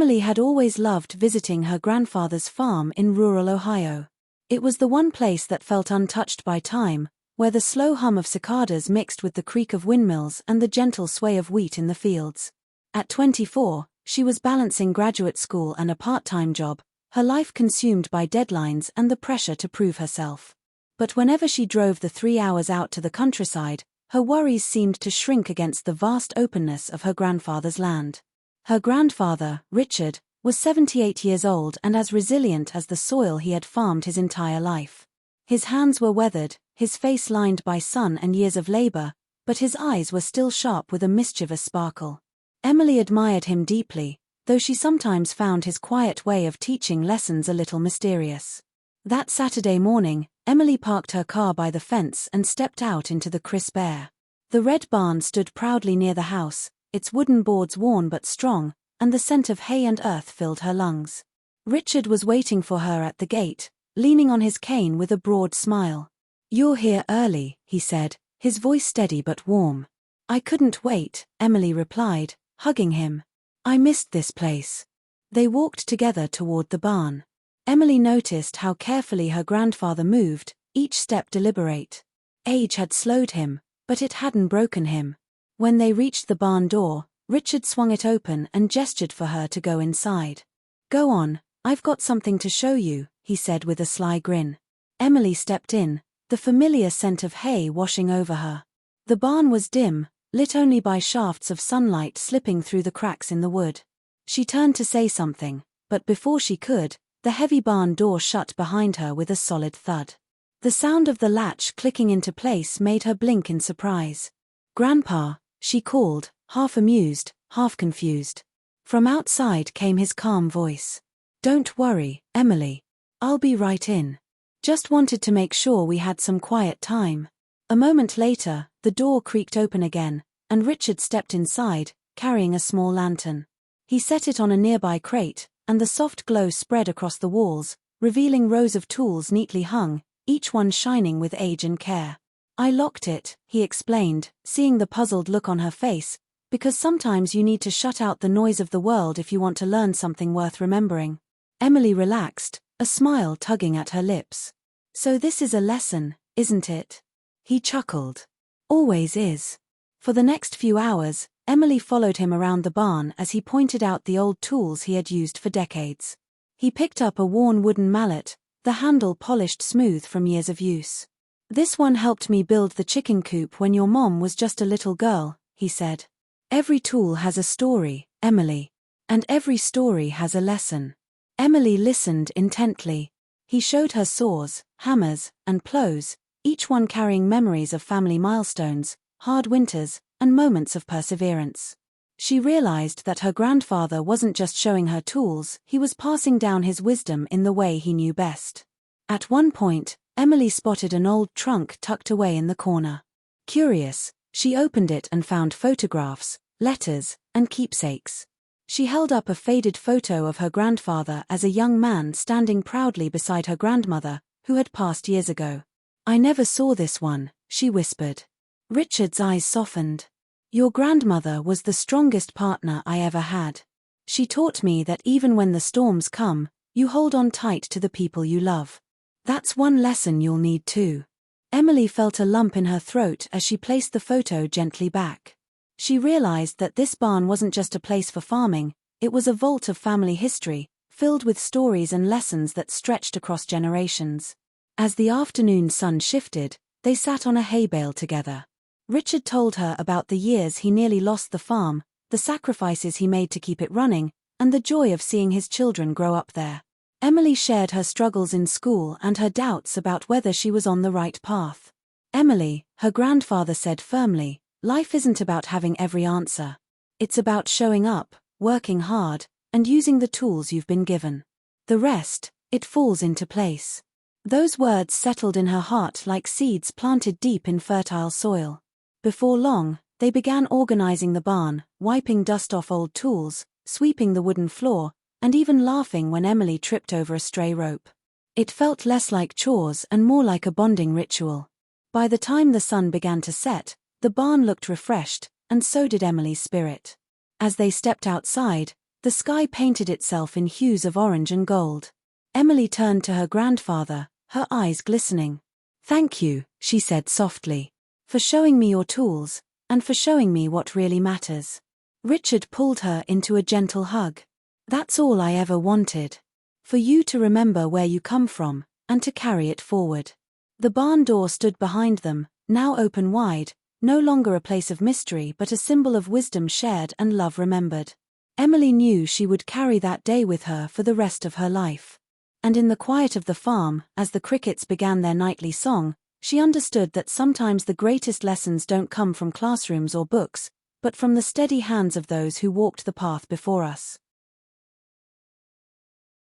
Emily had always loved visiting her grandfather's farm in rural Ohio. It was the one place that felt untouched by time, where the slow hum of cicadas mixed with the creak of windmills and the gentle sway of wheat in the fields. At 24, she was balancing graduate school and a part-time job, her life consumed by deadlines and the pressure to prove herself. But whenever she drove the 3 hours out to the countryside, her worries seemed to shrink against the vast openness of her grandfather's land. Her grandfather, Richard, was 78 years old and as resilient as the soil he had farmed his entire life. His hands were weathered, his face lined by sun and years of labor, but his eyes were still sharp with a mischievous sparkle. Emily admired him deeply, though she sometimes found his quiet way of teaching lessons a little mysterious. That Saturday morning, Emily parked her car by the fence and stepped out into the crisp air. The red barn stood proudly near the house, its wooden boards worn but strong, and the scent of hay and earth filled her lungs. Richard was waiting for her at the gate, leaning on his cane with a broad smile. "You're here early," he said, his voice steady but warm. "I couldn't wait," Emily replied, hugging him. "I missed this place." They walked together toward the barn. Emily noticed how carefully her grandfather moved, each step deliberate. Age had slowed him, but it hadn't broken him. When they reached the barn door, Richard swung it open and gestured for her to go inside. "Go on, I've got something to show you," he said with a sly grin. Emily stepped in, the familiar scent of hay washing over her. The barn was dim, lit only by shafts of sunlight slipping through the cracks in the wood. She turned to say something, but before she could, the heavy barn door shut behind her with a solid thud. The sound of the latch clicking into place made her blink in surprise. "Grandpa," she called, half amused, half confused. From outside came his calm voice. "Don't worry, Emily. I'll be right in. Just wanted to make sure we had some quiet time." A moment later, the door creaked open again, and Richard stepped inside, carrying a small lantern. He set it on a nearby crate, and the soft glow spread across the walls, revealing rows of tools neatly hung, each one shining with age and care. "I locked it," he explained, seeing the puzzled look on her face, "because sometimes you need to shut out the noise of the world if you want to learn something worth remembering." Emily relaxed, a smile tugging at her lips. "So this is a lesson, isn't it?" He chuckled. "Always is." For the next few hours, Emily followed him around the barn as he pointed out the old tools he had used for decades. He picked up a worn wooden mallet, the handle polished smooth from years of use. "This one helped me build the chicken coop when your mom was just a little girl," he said. "Every tool has a story, Emily. And every story has a lesson." Emily listened intently. He showed her saws, hammers, and plows, each one carrying memories of family milestones, hard winters, and moments of perseverance. She realized that her grandfather wasn't just showing her tools, he was passing down his wisdom in the way he knew best. At one point, Emily spotted an old trunk tucked away in the corner. Curious, she opened it and found photographs, letters, and keepsakes. She held up a faded photo of her grandfather as a young man standing proudly beside her grandmother, who had passed years ago. "I never saw this one," she whispered. Richard's eyes softened. "Your grandmother was the strongest partner I ever had. She taught me that even when the storms come, you hold on tight to the people you love. That's one lesson you'll need too." Emily felt a lump in her throat as she placed the photo gently back. She realized that this barn wasn't just a place for farming, it was a vault of family history, filled with stories and lessons that stretched across generations. As the afternoon sun shifted, they sat on a hay bale together. Richard told her about the years he nearly lost the farm, the sacrifices he made to keep it running, and the joy of seeing his children grow up there. Emily shared her struggles in school and her doubts about whether she was on the right path. "Emily," her grandfather said firmly, "life isn't about having every answer. It's about showing up, working hard, and using the tools you've been given. The rest, it falls into place." Those words settled in her heart like seeds planted deep in fertile soil. Before long, they began organizing the barn, wiping dust off old tools, sweeping the wooden floor, and even laughing when Emily tripped over a stray rope. It felt less like chores and more like a bonding ritual. By the time the sun began to set, the barn looked refreshed, and so did Emily's spirit. As they stepped outside, The sky painted itself in hues of orange and gold. Emily turned to her grandfather, her eyes glistening. "Thank you," she said softly, "for showing me your tools, and for showing me what really matters." Richard pulled her into a gentle hug. "That's all I ever wanted. For you to remember where you come from, and to carry it forward." The barn door stood behind them, now open wide, no longer a place of mystery but a symbol of wisdom shared and love remembered. Emily knew she would carry that day with her for the rest of her life. And in the quiet of the farm, as the crickets began their nightly song, she understood that sometimes the greatest lessons don't come from classrooms or books, but from the steady hands of those who walked the path before us.